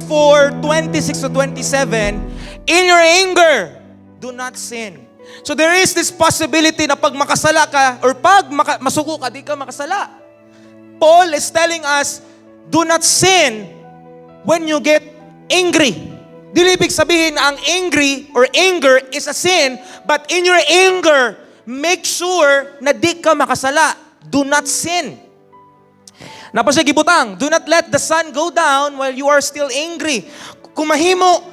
4:26-27, in your anger, do not sin. So there is this possibility na pag makasala ka, or pag masuko ka, di ka makasala. Paul is telling us, do not sin when you get angry. Dili ibig sabihin na ang angry or anger is a sin, but in your anger, make sure na di ka makasala. Do not sin. Napasya gibutang, do not let the sun go down while you are still angry. Kung mahimo,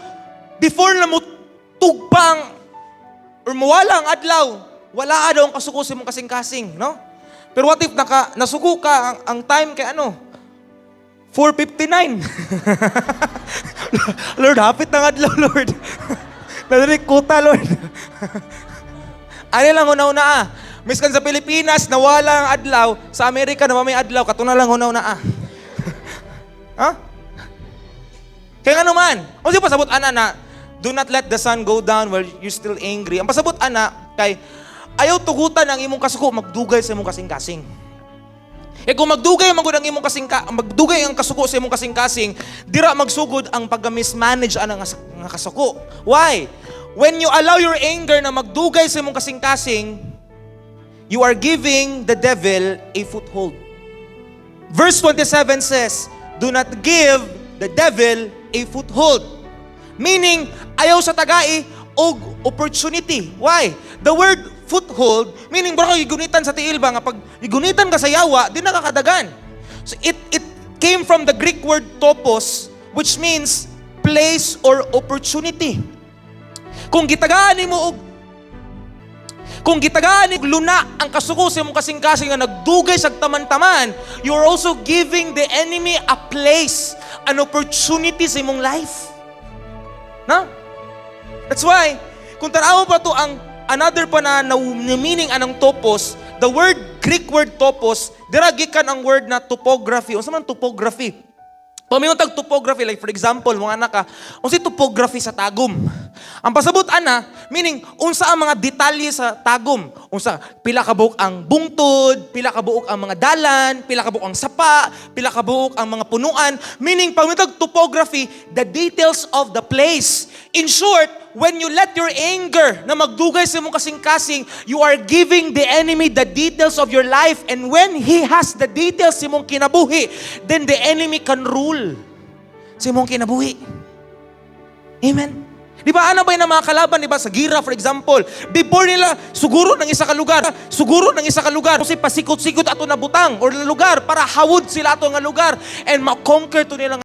before na mo tugpang or mawala ang adlaw, wala daw ang kasuko sa mong kasing-kasing, no? Pero what if nasuko ka, ang time kay 4:59. Lord, hapit ng adlaw, Lord. Nadarik kuta, Lord. Ano lang una-una Miskan sa Pilipinas, nawala ang adlaw. Sa Amerika, naman may adlaw. Katuna lang una-una Ha? Kaya nga naman, o di pasabot na, do not let the sun go down while you're still angry. Ang pasabot kay ayaw tugutan ang imong kasuko, magdugay sa imong kasing-kasing. Kung magdugay ang kasuko sa imong kasing-kasing, dira magsugod ang pag-mismanage ang kasuko. Why? When you allow your anger na magdugay sa imong kasing-kasing, you are giving the devil a foothold. Verse 27 says, do not give the devil a foothold. Meaning, ayaw sa tagai og opportunity. Why? The word foothold, meaning bro, igunitan sa tiil ba nga pag igunitan ka sa yawa, di nakakadagan. So it came from the Greek word topos, which means place or opportunity. Kung gitagaan mo luna ang kasuko sa imong kasing-kasing nga nagdugay sa taman-taman, you are also giving the enemy a place, an opportunity sa imong life. No? That's why, kung tanaw pa to ang another pa na meaning anang topos, the Greek word topos, diragikan ang word na topography. Unsa man topography? Pamiuntag topography, like for example, mga anak unsa topography sa tagum? Ang pasabot meaning unsa ang mga detalye sa tagum? Unsa pila ka buok ang bungtod, pila ka buok ang mga dalan, pila ka buok ang sapa, pila ka buok ang mga punuan. Meaning pamiuntag topography, the details of the place. In short, when you let your anger na magdugay sa imong kasing-kasing, you are giving the enemy the details of your life. And when he has the details sa imong kinabuhi, then the enemy can rule sa imong kinabuhi. Amen? Di ba, ano ba yung mga kalaban, di ba, sa gira, for example, before nila, siguro ng isa ka lugar, kasi pasikot-sikot ato na butang, or na lugar, para hawod sila ato nga lugar, and ma-conquer to nila